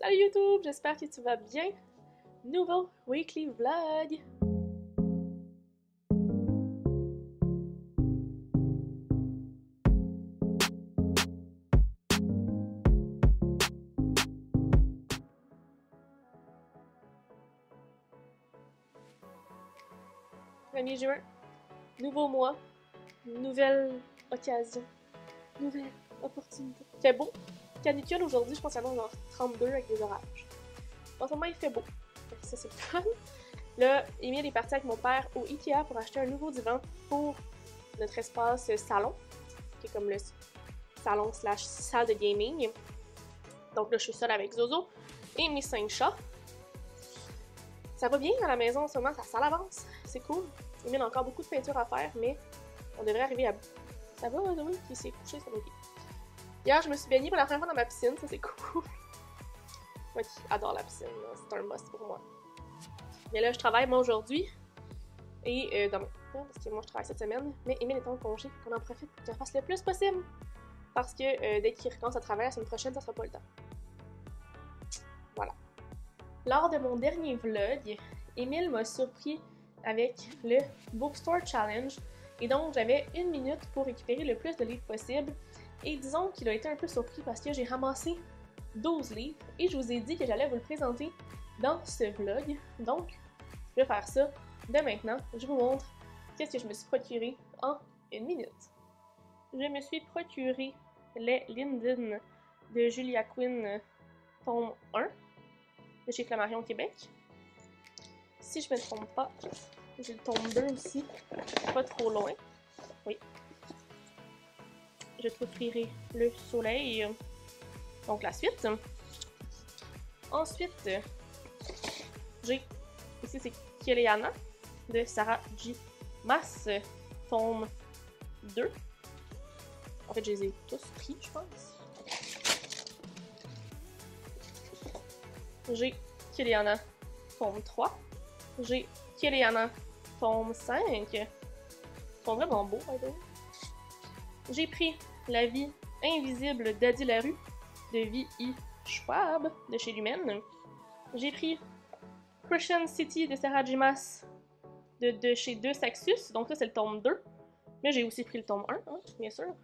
Salut YouTube, j'espère que tu vas bien. Nouveau weekly vlog. Premier juin, nouveau mois, nouvelle occasion, nouvelle opportunité. Il fait beau. Canicule aujourd'hui, je pense qu'il y en a genre 32 avec des orages. En ce moment, il fait beau. Ça, c'est le fun. Là, Emile est parti avec mon père au Ikea pour acheter un nouveau divan pour notre espace salon, qui est comme le salon / salle de gaming. Donc là, je suis seule avec Zozo et mes 5 chats. Ça va bien à la maison en ce moment, ça l'avance, c'est cool. Emile a encore beaucoup de peinture à faire, mais on devrait arriver à bout. Ça va, Zoé, qui s'est couché, ça va bien. Hier, je me suis baignée pour la première fois dans ma piscine, ça c'est cool. Moi qui adore la piscine, c'est un must pour moi. Mais là, je travaille moi aujourd'hui et demain, parce que moi je travaille cette semaine, mais Emile est en congé, qu'on en profite pour qu'il en fasse le plus possible. Parce que dès qu'il recommence à travailler la semaine prochaine, ça sera pas le temps. Voilà. Lors de mon dernier vlog, Emile m'a surpris avec le Bookstore Challenge. Et donc, j'avais 1 minute pour récupérer le plus de livres possible. Et disons qu'il a été un peu surpris parce que j'ai ramassé 12 livres. Et je vous ai dit que j'allais vous le présenter dans ce vlog. Donc, je vais faire ça dès maintenant. Je vous montre qu'est-ce que je me suis procuré en 1 minute. Je me suis procuré les Linden de Julia Quinn, tome 1, de chez Flammarion Québec. Si je me trompe pas, j'ai le tome 2 aussi, pas trop loin. Oui. Je t'offrirai le soleil, donc la suite. Ensuite, j'ai, ici c'est Kiliana de Sarah J. Maas, tome 2. En fait, je les ai tous pris, je pense. J'ai Kiliana, tome 3. J'ai Kiliana, tome 5. Ils sont vraiment beaux, by the way. J'ai pris La vie invisible d'Adi Larue, de V.I. Schwab, de chez Lumen. J'ai pris Crucian City de Sarah J. Maas, de chez Deux Saxus. Donc ça, c'est le tome 2. Mais j'ai aussi pris le tome 1, hein, bien sûr.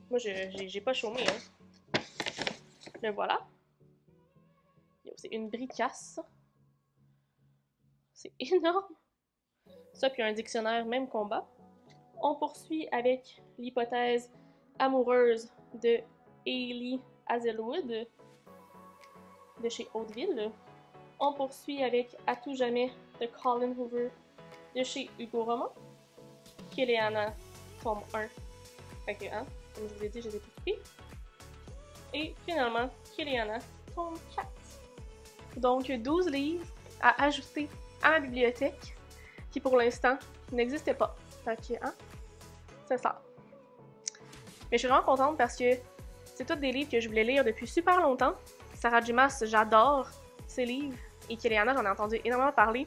Moi, j'ai pas chômé, hein. Le voilà. Il y a aussi une bricasse. C'est énorme. Ça, puis un dictionnaire, même combat. On poursuit avec l'hypothèse amoureuse de Hailey Hazelwood, de chez Hauteville. On poursuit avec À tout jamais de Colin Hoover, de chez Hugo Roman. Kiliana, tome 1. Fait que, hein, comme je vous ai dit, je les ai tous pris. Et finalement, Kiliana, tome 4. Donc, 12 livres à ajouter à ma bibliothèque, qui pour l'instant n'existait pas. Fait que, hein, c'est ça. Mais je suis vraiment contente parce que c'est tous des livres que je voulais lire depuis super longtemps. Sarah J. Maas, j'adore ces livres. Et Kiliana, j'en ai entendu énormément parler.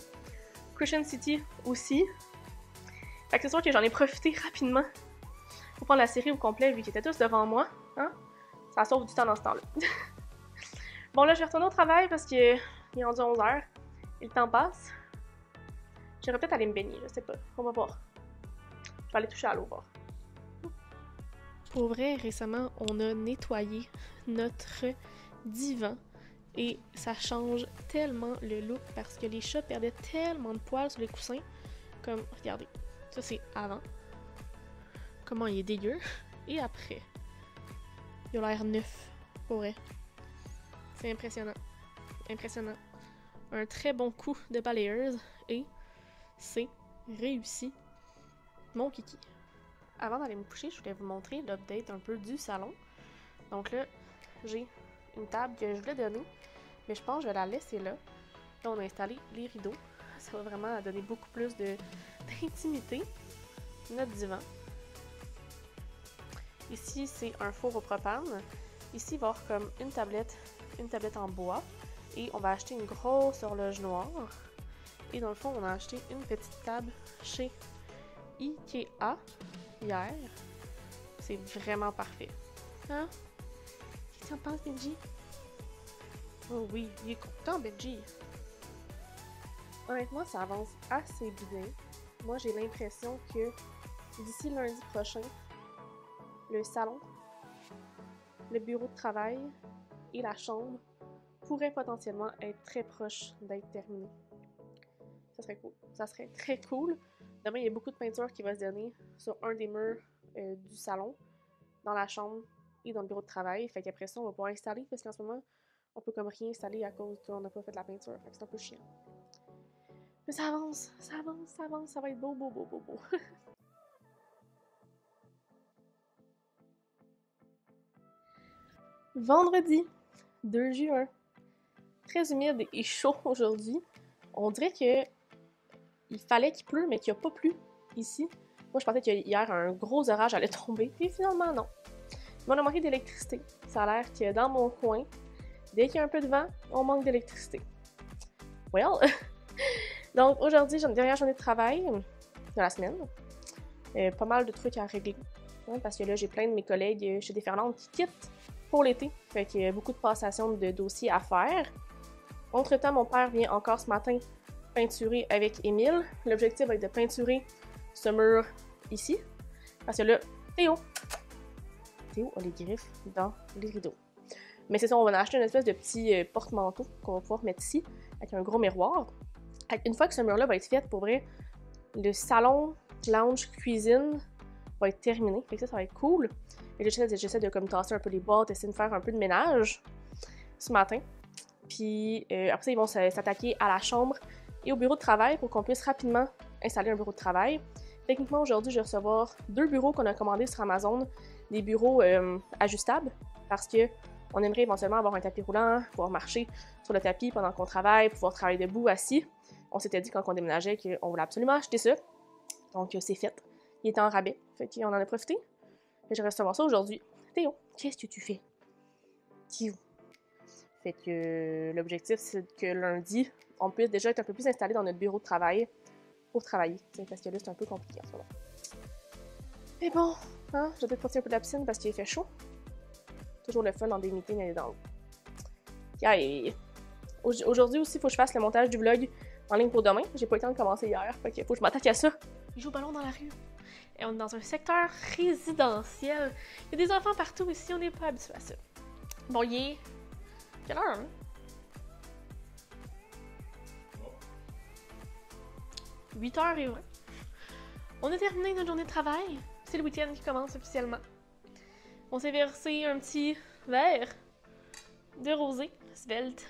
Crucian City aussi. Fait que c'est sûr que j'en ai profité rapidement pour prendre la série au complet vu qu'ils étaient tous devant moi. Hein? Ça sauve du temps dans ce temps-là. Bon, là, je vais retourner au travail parce qu'il est rendu 11h. Et le temps passe. J'aurais peut-être aller me baigner, je sais pas. On va voir. Je vais aller toucher à l'eau, voir. Pour vrai, récemment, on a nettoyé notre divan. Et ça change tellement le look parce que les chats perdaient tellement de poils sur les coussins. Comme, regardez, ça c'est avant. Comment il est dégueu. Et après. Il a l'air neuf, pour vrai. C'est impressionnant. Impressionnant. Un très bon coup de balayeuse et c'est réussi. Mon kiki. Avant d'aller me coucher, je voulais vous montrer l'update un peu du salon. Donc là, j'ai une table que je voulais donner, mais je pense que je vais la laisser là. Là, on a installé les rideaux. Ça va vraiment donner beaucoup plus d'intimité. Notre divan. Ici, c'est un four au propane. Ici, il va y avoir comme une tablette en bois. Et on va acheter une grosse horloge noire. Et dans le fond, on a acheté une petite table chez Ikea hier. C'est vraiment parfait. Hein? Qu'est-ce que tu en penses, Benji? Oh oui, il est content, Benji. Honnêtement, ça avance assez bien. Moi, j'ai l'impression que d'ici lundi prochain, le salon, le bureau de travail et la chambre pourraient potentiellement être très proches d'être terminés. Ça serait cool. Ça serait très cool. Demain, il y a beaucoup de peinture qui va se donner sur un des murs du salon, dans la chambre et dans le bureau de travail. Fait qu'après ça, on va pouvoir installer parce qu'en ce moment, on peut comme rien installer à cause qu'on n'a pas fait de la peinture. Fait que c'est un peu chiant. Mais ça avance, ça avance, ça avance. Ça va être beau, beau, beau, beau, beau. Vendredi 2 juin. Très humide et chaud aujourd'hui. On dirait que il fallait qu'il pleut, mais qu'il n'y a pas plu ici. Moi, je pensais qu'hier, un gros orage allait tomber, puis finalement, non. Mais on a manqué d'électricité. Ça a l'air que dans mon coin, dès qu'il y a un peu de vent, on manque d'électricité. Well! Donc, aujourd'hui, j'ai une dernière journée de travail de la semaine. Pas mal de trucs à régler. Hein, parce que là, j'ai plein de mes collègues chez Déferlante qui quittent pour l'été. Fait qu'il y a beaucoup de passations de dossiers à faire. Entre-temps, mon père vient encore ce matin peinturer avec Émile. L'objectif va être de peinturer ce mur ici. Parce que là, Théo a les griffes dans les rideaux. Mais c'est ça, on va en acheter une espèce de petit porte-manteau qu'on va pouvoir mettre ici, avec un gros miroir. Une fois que ce mur-là va être fait, pour vrai, le salon, lounge, cuisine va être terminé. Fait que ça va être cool. Et j'essaie de comme tasser un peu les boîtes, essayer de faire un peu de ménage ce matin. Puis après ça, ils vont s'attaquer à la chambre et au bureau de travail pour qu'on puisse rapidement installer un bureau de travail. Techniquement, aujourd'hui, je vais recevoir 2 bureaux qu'on a commandés sur Amazon, des bureaux ajustables, parce que on aimerait éventuellement avoir un tapis roulant, pouvoir marcher sur le tapis pendant qu'on travaille, pouvoir travailler debout, assis. On s'était dit quand on déménageait qu'on voulait absolument acheter ça. Donc, c'est fait. Il était en rabais, fait qu'on en a profité. Et je vais recevoir ça aujourd'hui. Théo, qu'est-ce que tu fais? Théo. Fait que l'objectif, c'est que lundi, on puisse déjà être un peu plus installé dans notre bureau de travail pour travailler. Parce que là, c'est un peu compliqué en ce moment. Mais bon, hein, je vais peut-être sortir un peu de la piscine parce qu'il fait chaud. Toujours le fun dans des meetings aller dans l'eau. Yeah. Aujourd'hui aussi, il faut que je fasse le montage du vlog en ligne pour demain. J'ai pas eu le temps de commencer hier, fait qu'il faut que je m'attaque à ça. Il joue au ballon dans la rue. Et on est dans un secteur résidentiel. Il y a des enfants partout ici, on n'est pas habitué à ça. Bon, il est... Quelle heure, hein? 8h20. On a terminé notre journée de travail. C'est le week-end qui commence officiellement. On s'est versé un petit verre de rosé svelte.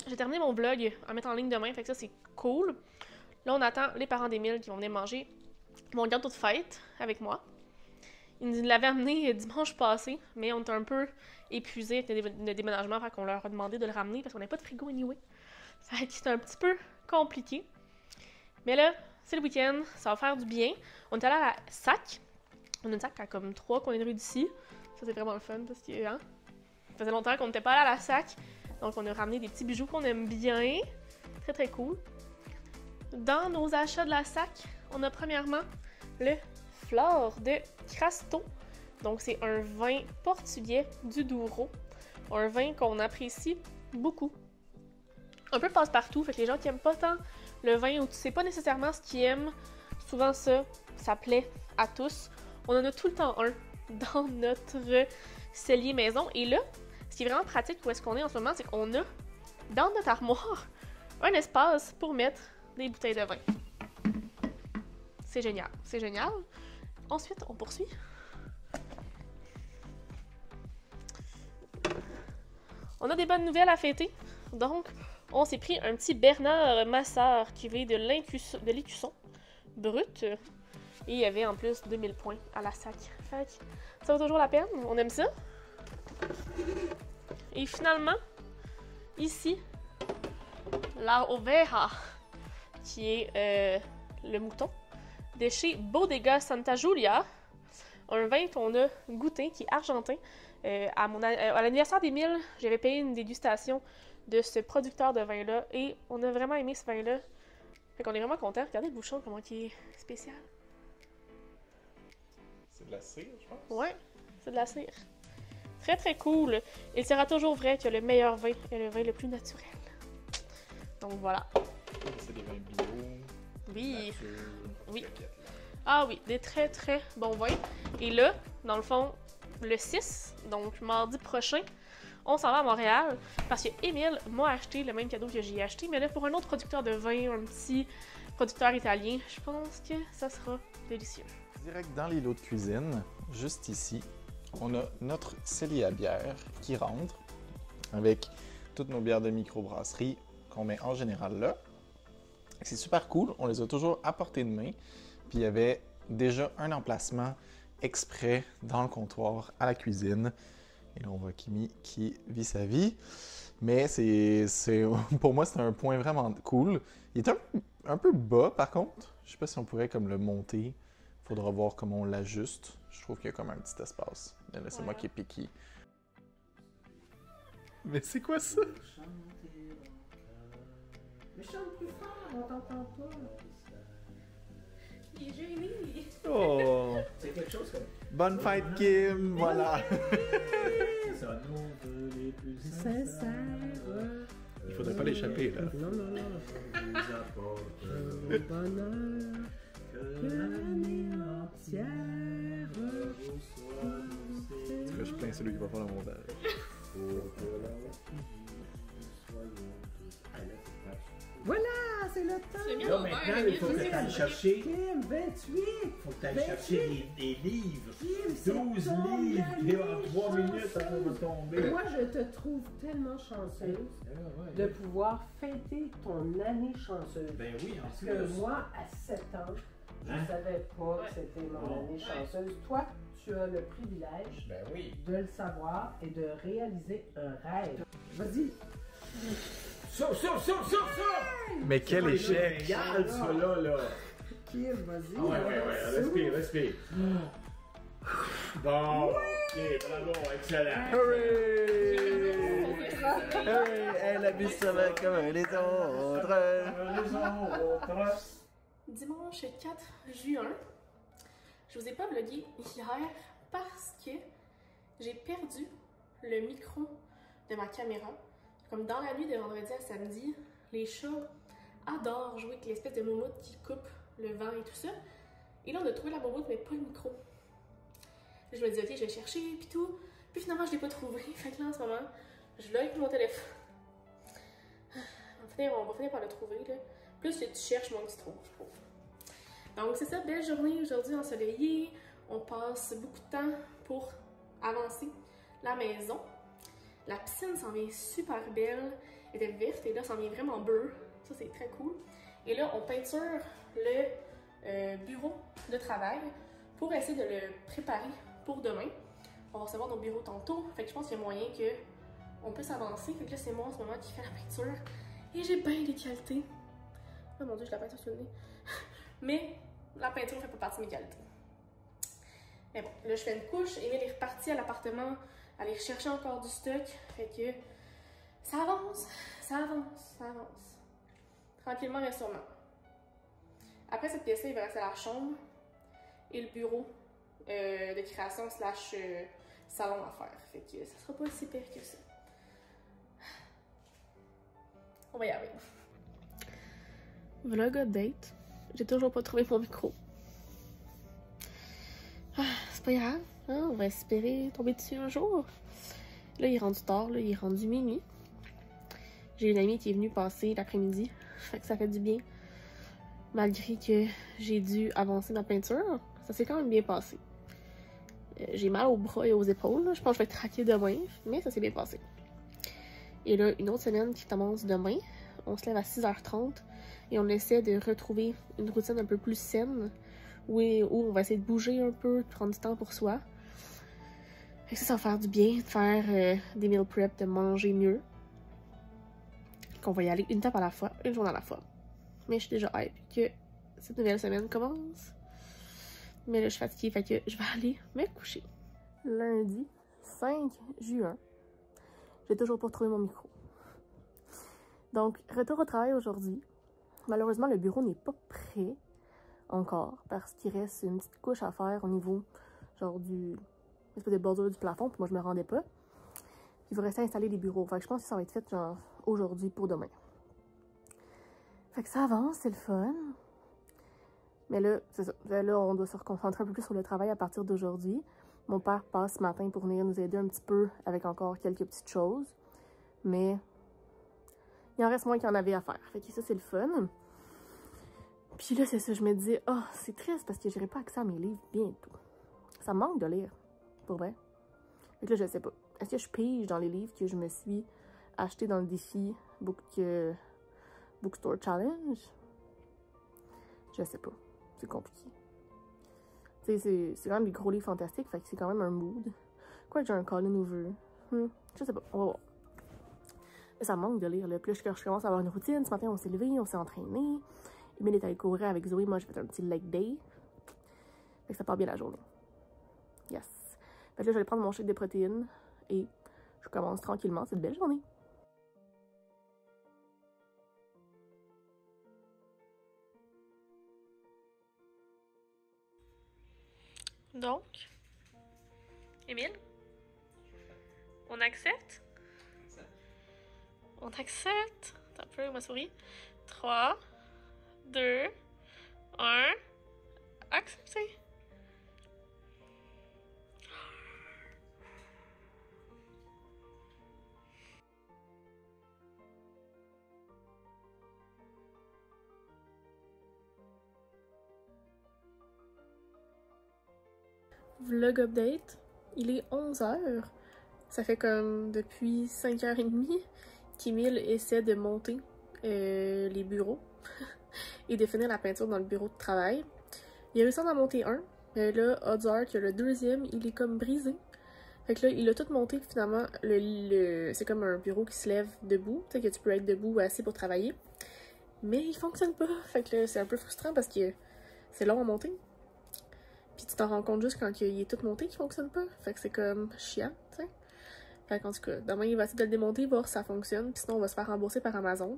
J'ai terminé mon vlog à mettre en ligne demain, fait que ça c'est cool. Là on attend les parents d'Émile qui vont venir manger mon gâteau de fête avec moi. Ils l'avaient amené dimanche passé, mais on était un peu épuisés avec le déménagement, fait qu'on leur a demandé de le ramener parce qu'on n'avait pas de frigo anyway. Fait que c'était un petit peu compliqué. Mais là, c'est le week-end, ça va faire du bien. On est allé à la SAC. On a une SAC à comme 3 coins de rue d'ici. Ça c'est vraiment le fun parce que hein, ça faisait longtemps qu'on n'était pas allé à la SAC. Donc on a ramené des petits bijoux qu'on aime bien. Très très cool. Dans nos achats de la SAC, on a premièrement le Flore de Crasto. Donc c'est un vin portugais du Douro. Un vin qu'on apprécie beaucoup. Un peu passe-partout, fait que les gens qui aiment pas tant le vin ou tu sais pas nécessairement ce qu'ils aiment, souvent ça plaît à tous. On en a tout le temps un dans notre cellier maison. Et là, ce qui est vraiment pratique où est-ce qu'on est en ce moment, c'est qu'on a dans notre armoire un espace pour mettre des bouteilles de vin. C'est génial, c'est génial. Ensuite, on poursuit. On a des bonnes nouvelles à fêter. Donc, on s'est pris un petit Bernard Massard qui vient de l'Écusson brut. Et il y avait en plus 2000 points à la SAC. Fait que ça vaut toujours la peine, on aime ça. Et finalement, ici, la Oveja, qui est le mouton, de chez Bodega Santa Julia. Un vin qu'on a goûté, qui est argentin. À l'anniversaire d'Émile, j'avais payé une dégustation de ce producteur de vin-là et on a vraiment aimé ce vin-là. Fait qu'on est vraiment content. Regardez le bouchon, comment il est spécial. C'est de la cire, je pense. Ouais, c'est de la cire. très très cool. Il sera toujours vrai que le meilleur vin est le vin le plus naturel. Donc voilà. C'est des vins bio. Oui. Nature, Oui. croquettes, là. Ah oui, des très très bons vins. Et là, dans le fond, le 6, donc mardi prochain, on s'en va à Montréal parce que Émile m'a acheté le même cadeau que j'ai acheté, mais là pour un autre producteur de vin, un petit producteur italien, je pense que ça sera délicieux. Direct dans les lots de cuisine, juste ici, on a notre cellier à bière qui rentre avec toutes nos bières de microbrasserie qu'on met en général là. C'est super cool, on les a toujours à portée de main. Puis il y avait déjà un emplacement exprès dans le comptoir à la cuisine. Et là, on voit Kimi qui vit sa vie. Mais pour moi, c'est un point vraiment cool. Il est un peu bas, par contre. Je sais pas si on pourrait comme le monter. Faudra voir comment on l'ajuste. Je trouve qu'il y a comme un petit espace. Mais là, c'est moi qui est picky. Mais c'est quoi ça? Mais chante plus fort, on t'entend pas. Il est gêné. Oh! C'est quelque chose comme... Bonne fête, Kim! Voilà! C'est ça, nos vœux les plus sincères. Il faudrait pas l'échapper, là. Non, non, non. Nous apporte le bonheur que l'année entière reçoit. En tout cas, je plains celui qui va faire le montage. Pour que la soyons tous à la tâche. Voilà, c'est le temps. C'est bien Là, ouvert, maintenant, Émile, il faut que vas-y, tu ailles vas-y. chercher. Kim, 28! Faut que tu ailles chercher des livres. Kim, c'est 12 ton livres. année Et en 3 minutes, ça chanceuse. va tomber. Moi, je te trouve tellement chanceuse de pouvoir fêter ton année chanceuse. Ben oui, en Parce plus. que moi, à 7 ans, je Hein? ne savais pas Ouais. que c'était mon Oh. année chanceuse. Toi, tu as le privilège Ben oui. de le savoir et de réaliser un rêve. Vas-y. Sauf! Mais quel échec! Génial, ça, là. Kim, vas-y. Ah ouais, respire. Bon, ok, bravo, excellent. Hooray! Hooray! Elle a bu ça va comme les autres! Les autres. Dimanche 4 juin, je vous ai pas vlogué hier parce que j'ai perdu le micro de ma caméra. Comme dans la nuit de vendredi à samedi, les chats adorent jouer avec l'espèce de moumoute qui coupe le vent et tout ça. Et là, on a trouvé la moumoute, mais pas le micro. Je me dis, ok, je vais chercher, puis tout. Puis finalement, je l'ai pas trouvé. Fait que là, en ce moment, je l'ai avec mon téléphone. On va finir par le trouver, là. Plus que tu cherches, moins que tu trouves, je trouve. Donc, c'est ça, belle journée aujourd'hui ensoleillée. On passe beaucoup de temps pour avancer la maison. La piscine s'en vient super belle. Elle était verte et là, ça s'en vient vraiment bleu. Ça, c'est très cool. Et là, on peinture le bureau de travail pour essayer de le préparer pour demain. On va recevoir nos bureaux tantôt. Fait que je pense qu'il y a moyen qu'on puisse avancer. Fait que là, c'est moi en ce moment qui fais la peinture. Et j'ai bien des qualités. Oh mon dieu, je la peinture sur le nez. Mais la peinture ne fait pas partie de mes qualités. Mais bon, là, je fais une couche. Émile est reparti à l'appartement, aller chercher encore du stock. Fait que ça avance, ça avance, ça avance. Tranquillement, mais sûrement. Après cette pièce-là, il va rester la chambre et le bureau de création slash salon à faire. Fait que ça sera pas si pire que ça. On va y arriver. Vlog update. J'ai toujours pas trouvé mon micro. Ah, c'est pas grave, hein? On va espérer tomber dessus un jour. Là, il est rendu tard, là, il est rendu minuit. J'ai une amie qui est venue passer l'après-midi. Fait que ça fait du bien. Malgré que j'ai dû avancer dans la peinture, ça s'est quand même bien passé. J'ai mal aux bras et aux épaules. Là. Je pense que je vais craquer demain, mais ça s'est bien passé. Et là, une autre semaine qui commence demain. On se lève à 6h30 et on essaie de retrouver une routine un peu plus saine où on va essayer de bouger un peu, de prendre du temps pour soi. Et ça va faire du bien, de faire des meal prep, de manger mieux. Qu'on va y aller une étape à la fois, une journée à la fois. Mais je suis déjà hype que cette nouvelle semaine commence. Mais là, je suis fatiguée, fait que je vais aller me coucher. Lundi 5 juin. J'ai toujours pas trouvé mon micro. Donc, retour au travail aujourd'hui. Malheureusement, le bureau n'est pas prêt encore parce qu'il reste une petite couche à faire au niveau genre du espèce de bordure du plafond, puis moi je me rendais pas. il va rester installé des bureaux. Fait que je pense que ça va être fait genre aujourd'hui pour demain. Fait que ça avance, c'est le fun. Mais là, c'est ça. Là, on doit se reconcentrer un peu plus sur le travail à partir d'aujourd'hui. Mon père passe ce matin pour venir nous aider un petit peu avec encore quelques petites choses. Mais il en reste moins qu'il y en avait à faire. Fait que ça, c'est le fun. Puis là, c'est ça, je me dis, oh, c'est triste parce que j'aurai pas accès à mes livres bientôt. Ça me manque de lire, pour vrai. Fait que là, je sais pas. Est-ce que je pige dans les livres que je me suis acheté dans le défi Bookstore Challenge? Je sais pas. C'est compliqué. Tu sais, c'est quand même des gros livres fantastiques, fait que c'est quand même un mood. Quoi que j'ai un Colin Hoover. Je sais pas, on va voir. Mais ça me manque de lire, là. Puis là, je commence à avoir une routine. Ce matin, on s'est levé, on s'est entraîné. Emile est allé courir avec Zoé. Moi, j'ai fait un petit leg day. Fait que ça part bien la journée. Yes. Fait que là, je vais prendre mon shake de protéines et je commence tranquillement cette belle journée. Donc, Emile, on accepte? On accepte? Attends un peu, ma souris. 3, 2, 1, accepter. Vlog update, il est 11h. Ça fait comme depuis 5h30 qu'Emile essaie de monter les bureaux et de finir la peinture dans le bureau de travail. Il a réussi à en monter un, mais là, odds are que le deuxième, il est comme brisé. Fait que là, il a tout monté, finalement, c'est comme un bureau qui se lève debout, tu sais, que tu peux être debout ou assis pour travailler. Mais il fonctionne pas, fait que là, c'est un peu frustrant parce que c'est long à monter. Puis tu t'en rends compte juste quand il est tout monté qu'il fonctionne pas. Fait que c'est comme chiant, tu sais. Fait qu'en tout cas, demain il va essayer de le démonter, voir si ça fonctionne. Puis sinon on va se faire rembourser par Amazon.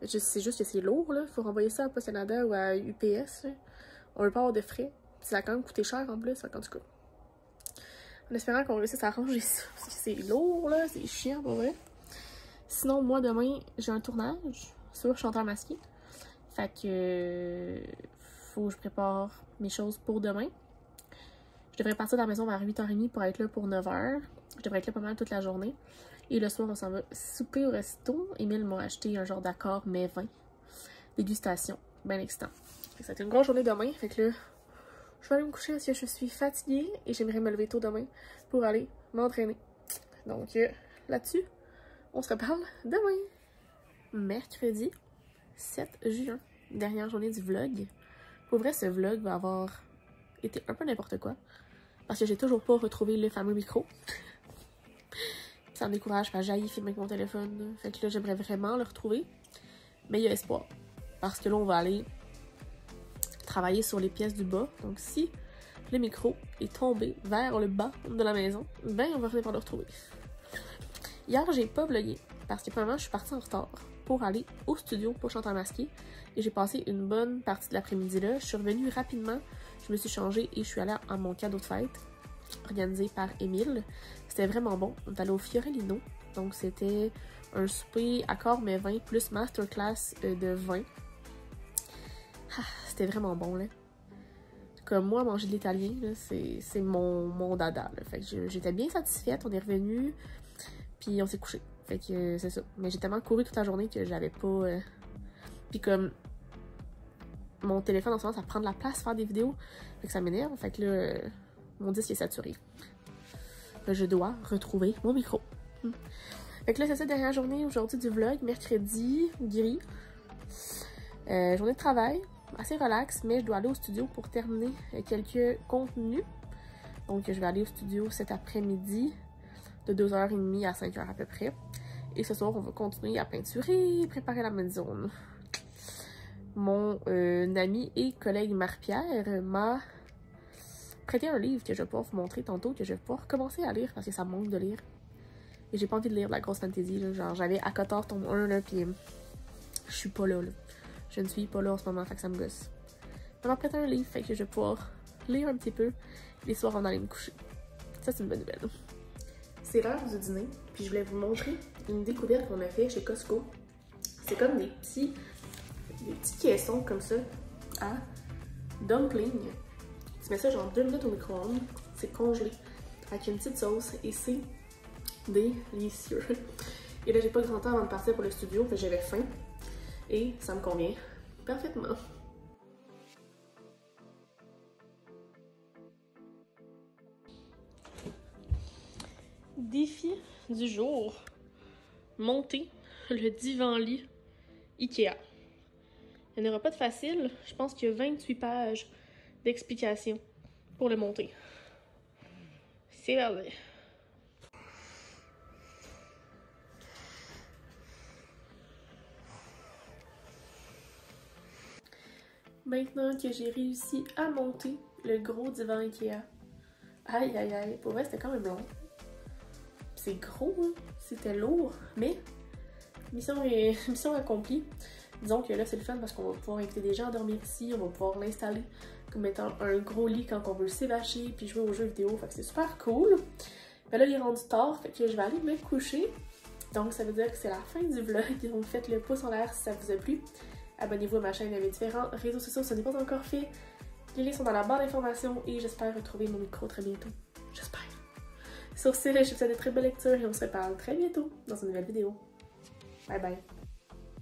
C'est juste que c'est lourd, là. Faut renvoyer ça à Post Canada ou à UPS, là. On veut pas avoir de frais. Puis ça a quand même coûté cher en plus, fait qu'en tout cas. En espérant qu'on réussisse à arranger ça. Parce que c'est lourd, là. C'est chiant, pour vrai. Sinon, moi demain, j'ai un tournage sur Chanteur masqué. Fait que faut que je prépare mes choses pour demain. Je devrais partir de la maison vers 8h30 pour être là pour 9h. Je devrais être là pas mal toute la journée. Et le soir, on s'en va souper au resto. Emile m'a acheté un genre d'accord mais 20. Dégustation. Ben excitant. Ça va être une grosse journée demain. Fait que là, je vais aller me coucher parce que je suis fatiguée et j'aimerais me lever tôt demain pour aller m'entraîner. Donc là-dessus, on se reparle demain. Mercredi 7 juin. Dernière journée du vlog. Pour vrai, ce vlog va avoir été un peu n'importe quoi. Parce que j'ai toujours pas retrouvé le fameux micro. Ça me décourage, parce que j'ai filmé avec mon téléphone. Fait que là, j'aimerais vraiment le retrouver. Mais il y a espoir. Parce que là, on va aller travailler sur les pièces du bas. Donc si le micro est tombé vers le bas de la maison, ben on va finir par le retrouver. Hier, j'ai pas vlogué. Parce que premièrement, je suis partie en retard pour aller au studio pour Chanteur masqué. Et j'ai passé une bonne partie de l'après-midi là. Je suis revenue rapidement. Je me suis changée et je suis allée à mon cadeau de fête, organisé par Emile. C'était vraiment bon. On est allé au Fiorellino. Donc c'était un souper accord mais vin plus masterclass de vin. Ah, c'était vraiment bon là. Comme moi, manger de l'italien, c'est mon dada. Là. Fait que j'étais bien satisfaite. On est revenu puis on s'est couché. Fait que c'est ça. Mais j'ai tellement couru toute la journée que j'avais pas... Puis comme... Mon téléphone en ce moment, ça prend de la place faire des vidéos. Fait que ça m'énerve. Fait que là, mon disque est saturé. Là, je dois retrouver mon micro. Fait que là, c'est ça, dernière journée aujourd'hui du vlog. Mercredi, gris. Journée de travail. Assez relax, mais je dois aller au studio pour terminer quelques contenus. Donc, je vais aller au studio cet après-midi de 2h30 à 5h à peu près. Et ce soir, on va continuer à peinturer, préparer la maison. Mon ami et collègue Marie-Pierre m'a prêté un livre que je vais pouvoir vous montrer tantôt, que je vais pouvoir commencer à lire parce que ça me manque de lire. Et j'ai pas envie de lire de la grosse fantasy, là. Genre j'avais ACOTAR tome 1, là, pis je suis pas là. Je ne suis pas là en ce moment, fait que ça me gosse. Elle m'a prêté un livre, fait que je vais pouvoir lire un petit peu. Les soirs, on allait me coucher. Ça, c'est une bonne nouvelle. c'est l'heure du dîner, puis je voulais vous montrer une découverte qu'on a fait chez Costco. C'est comme des petits caissons comme ça à dumpling. Tu mets ça genre 2 minutes au micro-ondes, c'est congelé avec une petite sauce et c'est délicieux. Et là j'ai pas grand temps avant de partir pour le studio, parce que j'avais faim et ça me convient parfaitement. Défi du jour. Monter le divan-lit Ikea. Il n'y en aura pas de facile. Je pense qu'il y a 28 pages d'explications pour le monter. C'est parti. Maintenant que j'ai réussi à monter le gros divan Ikea, aïe aïe aïe, pour vrai c'était quand même long. C'est gros, hein? C'était lourd, mais mission accomplie. Disons que là c'est le fun parce qu'on va pouvoir inviter des gens à dormir ici, on va pouvoir l'installer comme étant un gros lit quand on veut s'évacher puis jouer aux jeux vidéo, fait que c'est super cool. Mais là il est rendu tard, fait que je vais aller me coucher. Donc ça veut dire que c'est la fin du vlog, donc faites le pouce en l'air si ça vous a plu. Abonnez-vous à ma chaîne, à mes différents réseaux sociaux si ce n'est pas encore fait. Les liens sont dans la barre d'informations et j'espère retrouver mon micro très bientôt. J'espère. Sur ce, je vous souhaite de très belles lectures et on se reparle très bientôt dans une nouvelle vidéo. Bye bye.